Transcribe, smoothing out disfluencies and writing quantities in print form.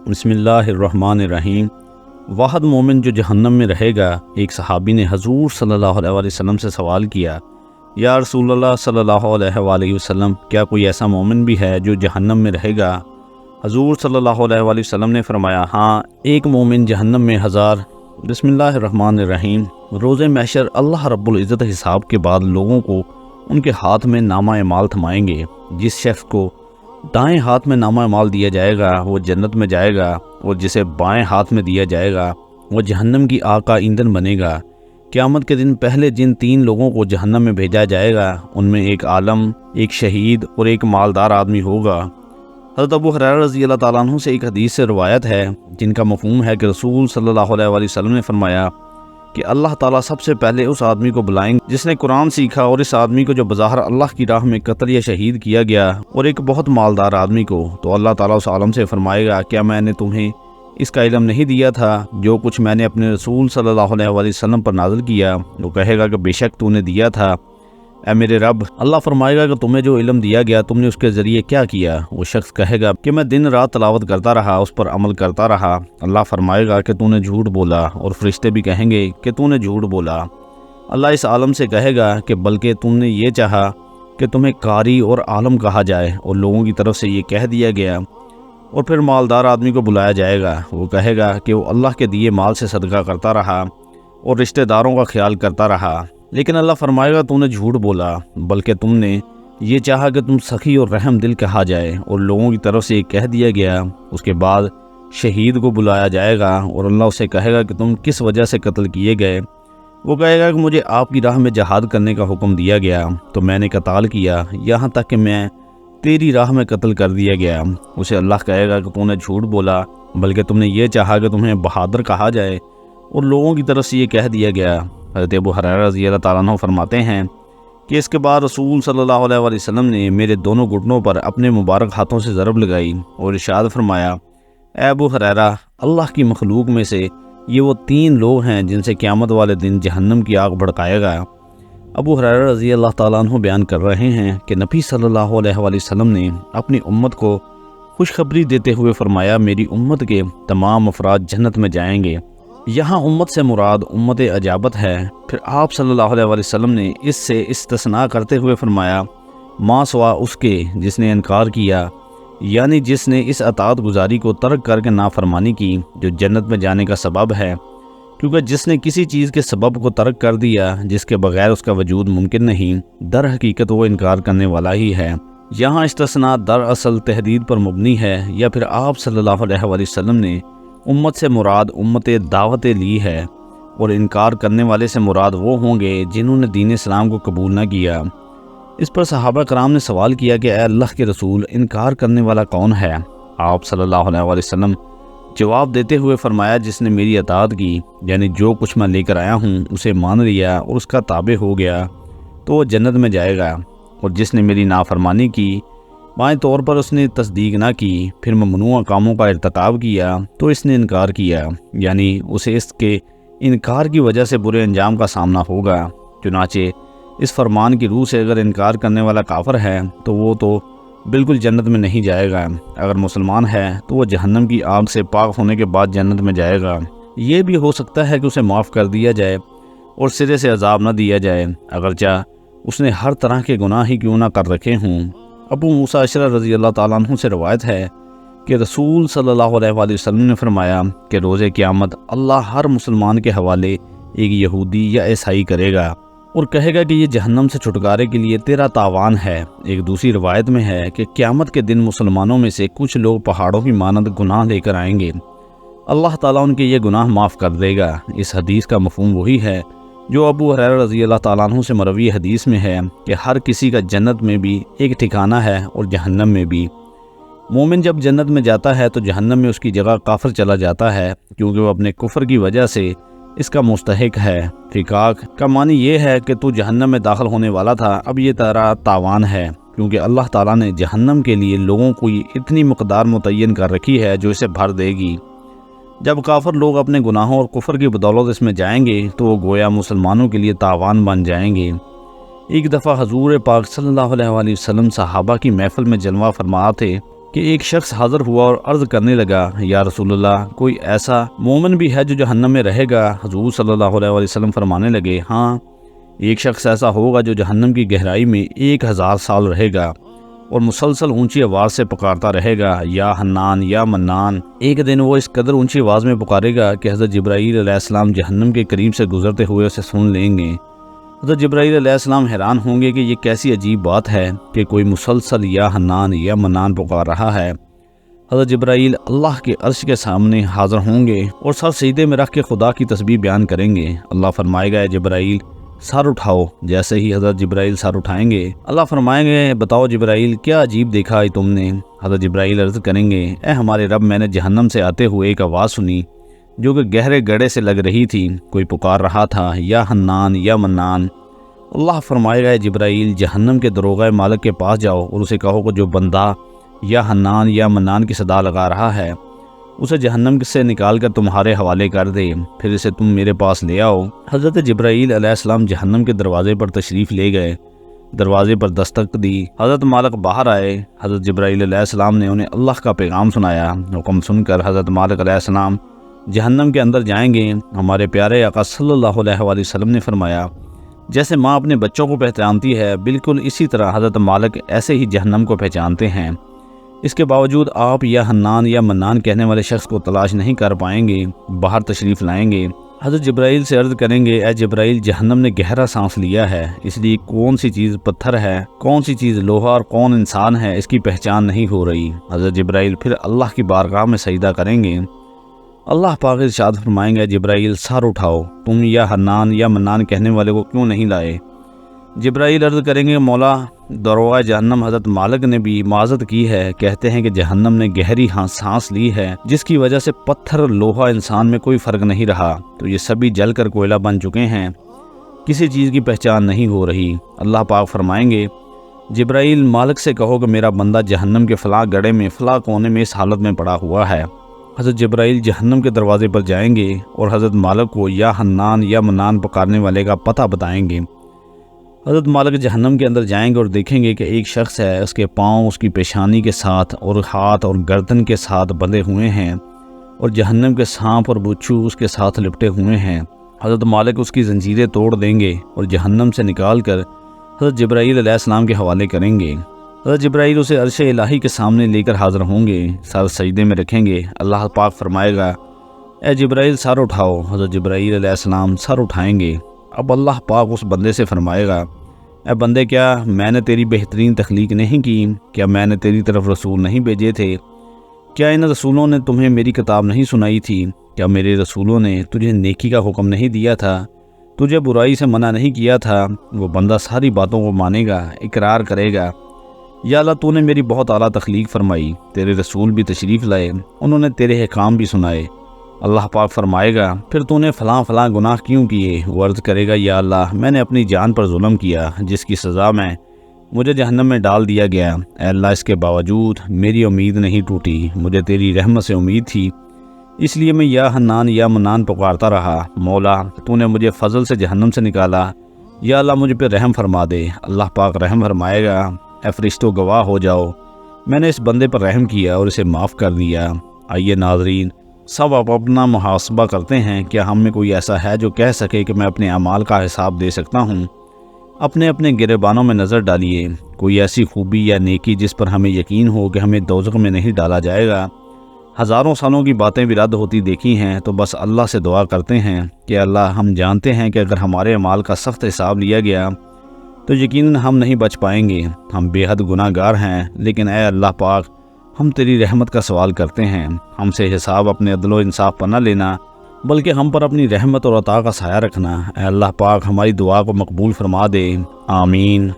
بسم اللہ الرحمن الرحیم۔ واحد مومن جو جہنم میں رہے گا۔ ایک صحابی نے حضور صلی اللہ علیہ وسلم سے سوال کیا، یا رسول اللہ صلی اللہ علیہ وآلہ وسلم، کیا کوئی ایسا مومن بھی ہے جو جہنم میں رہے گا؟ حضور صلی اللہ علیہ وآلہ وسلم نے فرمایا، ہاں، ایک مومن جہنم میں ہزار۔ بسم اللہ الرحمن الرحیم۔ روز محشر اللہ رب العزت حساب کے بعد لوگوں کو ان کے ہاتھ میں نامہ اعمال تھمائیں گے۔ جس شخص کو دائیں ہاتھ میں نامہ اعمال دیا جائے گا وہ جنت میں جائے گا، اور جسے بائیں ہاتھ میں دیا جائے گا وہ جہنم کی آگ کا ایندھن بنے گا۔ قیامت کے دن پہلے جن 3 لوگوں کو جہنم میں بھیجا جائے گا ان میں ایک عالم، ایک شہید اور ایک مالدار آدمی ہوگا۔ حضرت ابو ہریرہ رضی اللہ تعالیٰ عنہ سے ایک حدیث سے روایت ہے جن کا مفہوم ہے کہ رسول صلی اللہ علیہ وآلہ وسلم نے فرمایا کہ اللہ تعالیٰ سب سے پہلے اس آدمی کو بلائیں گے جس نے قرآن سیکھا، اور اس آدمی کو جو بظاہر اللہ کی راہ میں قتل یا شہید کیا گیا، اور ایک بہت مالدار آدمی کو۔ تو اللہ تعالیٰ اس عالم سے فرمائے گا، کیا میں نے تمہیں اس کا علم نہیں دیا تھا جو کچھ میں نے اپنے رسول صلی اللہ علیہ وآلہ وسلم پر نازل کیا؟ وہ کہے گا کہ بے شک تو نے دیا تھا اے میرے رب۔ اللہ فرمائے گا کہ تمہیں جو علم دیا گیا تم نے اس کے ذریعے کیا کیا؟ وہ شخص کہے گا کہ میں دن رات تلاوت کرتا رہا، اس پر عمل کرتا رہا۔ اللہ فرمائے گا کہ تو نے جھوٹ بولا، اور فرشتے بھی کہیں گے کہ تو نے جھوٹ بولا۔ اللہ اس عالم سے کہے گا کہ بلکہ تم نے یہ چاہا کہ تمہیں قاری اور عالم کہا جائے، اور لوگوں کی طرف سے یہ کہہ دیا گیا۔ اور پھر مالدار آدمی کو بلایا جائے گا، وہ کہے گا کہ وہ اللہ کے دیے مال سے صدقہ کرتا رہا اور رشتہ داروں کا خیال کرتا رہا، لیکن اللہ فرمائے گا تو نے جھوٹ بولا، بلکہ تم نے یہ چاہا کہ تم سخی اور رحم دل کہا جائے، اور لوگوں کی طرف سے یہ کہہ دیا گیا۔ اس کے بعد شہید کو بلایا جائے گا، اور اللہ اسے کہے گا کہ تم کس وجہ سے قتل کیے گئے؟ وہ کہے گا کہ مجھے آپ کی راہ میں جہاد کرنے کا حکم دیا گیا تو میں نے قتال کیا، یہاں تک کہ میں تیری راہ میں قتل کر دیا گیا۔ اسے اللہ کہے گا کہ تو نے جھوٹ بولا، بلکہ تم نے یہ چاہا کہ تمہیں بہادر کہا جائے، اور لوگوں کی طرف سے یہ کہہ دیا گیا۔ حضرت ابو ہریرہ رضی اللہ تعالیٰ عنہ فرماتے ہیں کہ اس کے بعد رسول صلی اللہ علیہ وآلہ وسلم نے میرے دونوں گھٹنوں پر اپنے مبارک ہاتھوں سے ضرب لگائی اور ارشاد فرمایا، اے ابو ہریرہ، اللہ کی مخلوق میں سے یہ وہ 3 لوگ ہیں جن سے قیامت والے دن جہنم کی آگ بھڑکائے گا۔ ابو ہریرہ رضی اللہ تعالیٰ عنہ بیان کر رہے ہیں کہ نبی صلی اللہ علیہ وآلہ وسلم نے اپنی امت کو خوشخبری دیتے ہوئے فرمایا، میری امت کے تمام افراد جنت میں جائیں گے۔ یہاں امت سے مراد امت اجابت ہے۔ پھر آپ صلی اللہ علیہ وآلہ وسلم نے اس سے استثناء کرتے ہوئے فرمایا، ما سوا اس کے جس نے انکار کیا، یعنی جس نے اس اطاعت گزاری کو ترک کر کے نافرمانی کی جو جنت میں جانے کا سبب ہے، کیونکہ جس نے کسی چیز کے سبب کو ترک کر دیا جس کے بغیر اس کا وجود ممکن نہیں، در حقیقت وہ انکار کرنے والا ہی ہے۔ یہاں استثناء دراصل تحدید پر مبنی ہے، یا پھر آپ صلی اللہ علیہ وآلہ وسلم نے امت سے مراد امت دعوت لی ہے، اور انکار کرنے والے سے مراد وہ ہوں گے جنہوں نے دین اسلام کو قبول نہ کیا۔ اس پر صحابہ کرام نے سوال کیا کہ اے اللہ کے رسول، انکار کرنے والا کون ہے؟ آپ صلی اللہ علیہ وآلہ وسلم جواب دیتے ہوئے فرمایا، جس نے میری اطاعت کی، یعنی جو کچھ میں لے کر آیا ہوں اسے مان لیا اور اس کا تابع ہو گیا تو وہ جنت میں جائے گا، اور جس نے میری نافرمانی کی، بائیں طور پر اس نے تصدیق نہ کی، پھر ممنوع کاموں کا ارتکاب کیا تو اس نے انکار کیا، یعنی اسے اس کے انکار کی وجہ سے برے انجام کا سامنا ہوگا۔ چنانچہ اس فرمان کی روح سے اگر انکار کرنے والا کافر ہے تو وہ تو بالکل جنت میں نہیں جائے گا، اگر مسلمان ہے تو وہ جہنم کی آگ سے پاک ہونے کے بعد جنت میں جائے گا۔ یہ بھی ہو سکتا ہے کہ اسے معاف کر دیا جائے اور سرے سے عذاب نہ دیا جائے، اگرچہ اس نے ہر طرح کے گناہ ہی کیوں نہ کر رکھے ہوں۔ ابو موسیٰ اشعری رضی اللہ تعالیٰ عنہ سے روایت ہے کہ رسول صلی اللہ علیہ وآلہ وسلم نے فرمایا کہ روز قیامت اللہ ہر مسلمان کے حوالے ایک یہودی یا عیسائی کرے گا اور کہے گا کہ یہ جہنم سے چھٹکارے کے لیے تیرا تاوان ہے۔ ایک دوسری روایت میں ہے کہ قیامت کے دن مسلمانوں میں سے کچھ لوگ پہاڑوں کی مانند گناہ لے کر آئیں گے، اللہ تعالیٰ ان کے یہ گناہ معاف کر دے گا۔ اس حدیث کا مفہوم وہی ہے جو ابو ہریرہ رضی اللہ تعالیٰ عنہ سے مروی حدیث میں ہے کہ ہر کسی کا جنت میں بھی ایک ٹھکانہ ہے اور جہنم میں بھی۔ مومن جب جنت میں جاتا ہے تو جہنم میں اس کی جگہ کافر چلا جاتا ہے، کیونکہ وہ اپنے کفر کی وجہ سے اس کا مستحق ہے۔ فکاک کا معنی یہ ہے کہ تو جہنم میں داخل ہونے والا تھا، اب یہ تیرا تاوان ہے، کیونکہ اللہ تعالیٰ نے جہنم کے لیے لوگوں کو اتنی مقدار متعین کر رکھی ہے جو اسے بھر دے گی۔ جب کافر لوگ اپنے گناہوں اور کفر کی بدولت اس میں جائیں گے تو وہ گویا مسلمانوں کے لیے تاوان بن جائیں گے۔ ایک دفعہ حضور پاک صلی اللہ علیہ وآلہ وسلم صحابہ کی محفل میں جلوہ فرما تھے کہ ایک شخص حاضر ہوا اور عرض کرنے لگا، یا رسول اللہ، کوئی ایسا مومن بھی ہے جو جہنم میں رہے گا؟ حضور صلی اللہ علیہ وسلم فرمانے لگے، ہاں، ایک شخص ایسا ہوگا جو جہنم کی گہرائی میں 1000 سال رہے گا اور مسلسل اونچی آواز سے پکارتا رہے گا، یا حنان یا منان۔ ایک دن وہ اس قدر اونچی آواز میں پکارے گا کہ حضرت جبرائیل علیہ السلام جہنم کے قریب سے گزرتے ہوئے اسے سن لیں گے۔ حضرت جبرائیل علیہ السلام حیران ہوں گے کہ یہ کیسی عجیب بات ہے کہ کوئی مسلسل یا حنان یا منان پکار رہا ہے۔ حضرت جبرائیل اللہ کے عرش کے سامنے حاضر ہوں گے اور سر سجدے میں رکھ کے خدا کی تسبیح بیان کریں گے۔ اللہ فرمائے گا، اے جبرائیل سر اٹھاؤ۔ جیسے ہی حضرت جبرائیل سر اٹھائیں گے، اللہ فرمائیں گے، بتاؤ جبرائیل، کیا عجیب دیکھا ہے تم نے؟ حضرت جبرائیل عرض کریں گے، اے ہمارے رب، میں نے جہنم سے آتے ہوئے ایک آواز سنی جو کہ گہرے گڑھے سے لگ رہی تھی، کوئی پکار رہا تھا، یا حنان یا منان۔ اللہ فرمائے گا، اے جبرائیل، جہنم کے دروغہ مالک کے پاس جاؤ اور اسے کہو کہ جو بندہ یا حنان یا منان کی صدا لگا رہا ہے اسے جہنم سے نکال کر تمہارے حوالے کر دے، پھر اسے تم میرے پاس لے آؤ۔ حضرت جبرائیل علیہ السلام جہنم کے دروازے پر تشریف لے گئے، دروازے پر دستک دی، حضرت مالک باہر آئے۔ حضرت جبرائیل علیہ السلام نے انہیں اللہ کا پیغام سنایا۔ حکم سن کر حضرت مالک علیہ السلام جہنم کے اندر جائیں گے۔ ہمارے پیارے آقا صلی اللہ علیہ وآلہ وسلم نے فرمایا، جیسے ماں اپنے بچوں کو پہچانتی ہے، بالکل اسی طرح حضرت مالک ایسے ہی جہنم کو پہچانتے ہیں۔ اس کے باوجود آپ یا حنان یا منان کہنے والے شخص کو تلاش نہیں کر پائیں گے، باہر تشریف لائیں گے۔ حضرت جبرائیل سے عرض کریں گے، اے جبرائیل، جہنم نے گہرا سانس لیا ہے، اس لیے کون سی چیز پتھر ہے، کون سی چیز لوہا اور کون انسان ہے، اس کی پہچان نہیں ہو رہی۔ حضرت جبرائیل پھر اللہ کی بارگاہ میں سجدہ کریں گے۔ اللہ پاک ارشاد فرمائیں گے، جبرائیل سر اٹھاؤ، تم یا حنان یا منان کہنے والے کو کیوں نہیں لائے؟ جبرائیل عرض کریں گے، مولا، دروغہ جہنم حضرت مالک نے بھی معذرت کی ہے، کہتے ہیں کہ جہنم نے گہری سانس لی ہے جس کی وجہ سے پتھر، لوہا، انسان میں کوئی فرق نہیں رہا، تو یہ سبھی جل کر کوئلہ بن چکے ہیں، کسی چیز کی پہچان نہیں ہو رہی۔ اللہ پاک فرمائیں گے، جبرائیل، مالک سے کہو کہ میرا بندہ جہنم کے فلاں گڑھے میں فلاں کونے میں اس حالت میں پڑا ہوا ہے۔ حضرت جبرائیل جہنم کے دروازے پر جائیں گے اور حضرت مالک کو یا حنان یا منان پکارنے والے کا پتہ بتائیں گے۔ حضرت مالک جہنم کے اندر جائیں گے اور دیکھیں گے کہ ایک شخص ہے، اس کے پاؤں اس کی پیشانی کے ساتھ اور ہاتھ اور گردن کے ساتھ بندھے ہوئے ہیں اور جہنم کے سانپ اور بچھو اس کے ساتھ لپٹے ہوئے ہیں۔ حضرت مالک اس کی زنجیریں توڑ دیں گے اور جہنم سے نکال کر حضرت جبرائیل علیہ السلام کے حوالے کریں گے۔ حضرت جبرائیل اسے عرش الہی کے سامنے لے کر حاضر ہوں گے، سر سجدے میں رکھیں گے۔ اللہ پاک فرمائے گا، اے جبرائیل سر اٹھاؤ۔ حضرت جبرائیل علیہ السلام سر اٹھائیں گے۔ اب اللہ پاک اس بندے سے فرمائے گا، اے بندے، کیا میں نے تیری بہترین تخلیق نہیں کی؟ کیا میں نے تیری طرف رسول نہیں بھیجے تھے؟ کیا ان رسولوں نے تمہیں میری کتاب نہیں سنائی تھی؟ کیا میرے رسولوں نے تجھے نیکی کا حکم نہیں دیا تھا؟ تجھے برائی سے منع نہیں کیا تھا؟ وہ بندہ ساری باتوں کو مانے گا، اقرار کرے گا، یا اللہ، تو نے میری بہت اعلیٰ تخلیق فرمائی، تیرے رسول بھی تشریف لائے، انہوں نے تیرے احکام بھی سنائے۔ اللہ پاک فرمائے گا، پھر تو نے فلاں فلاں گناہ کیوں کیے؟ وہ عرض کرے گا، یا اللہ، میں نے اپنی جان پر ظلم کیا جس کی سزا میں مجھے جہنم میں ڈال دیا گیا۔ اے اللہ، اس کے باوجود میری امید نہیں ٹوٹی، مجھے تیری رحمت سے امید تھی، اس لیے میں یا حنان یا منان پکارتا رہا۔ مولا، تو نے مجھے فضل سے جہنم سے نکالا، یا اللہ مجھ پہ رحم فرما دے۔ اللہ پاک رحم فرمائے گا، اے فرشتوں گواہ ہو جاؤ، میں نے اس بندے پر رحم کیا اور اسے معاف کر دیا۔ آئیے ناظرین، سب اپنا محاسبہ کرتے ہیں، کیا ہم میں کوئی ایسا ہے جو کہہ سکے کہ میں اپنے اعمال کا حساب دے سکتا ہوں؟ اپنے اپنے گریبانوں میں نظر ڈالیے، کوئی ایسی خوبی یا نیکی جس پر ہمیں یقین ہو کہ ہمیں دوزخ میں نہیں ڈالا جائے گا۔ ہزاروں سالوں کی باتیں بھی رد ہوتی دیکھی ہیں، تو بس اللہ سے دعا کرتے ہیں کہ اللہ، ہم جانتے ہیں کہ اگر ہمارے اعمال کا سخت حساب لیا گیا تو یقیناً ہم نہیں بچ پائیں گے، ہم بے حد گناہ گار ہیں، لیکن اے اللہ پاک، ہم تیری رحمت کا سوال کرتے ہیں، ہم سے حساب اپنے عدل و انصاف پر نہ لینا، بلکہ ہم پر اپنی رحمت اور عطا کا سایہ رکھنا۔ اے اللہ پاک، ہماری دعا کو مقبول فرما دے، آمین۔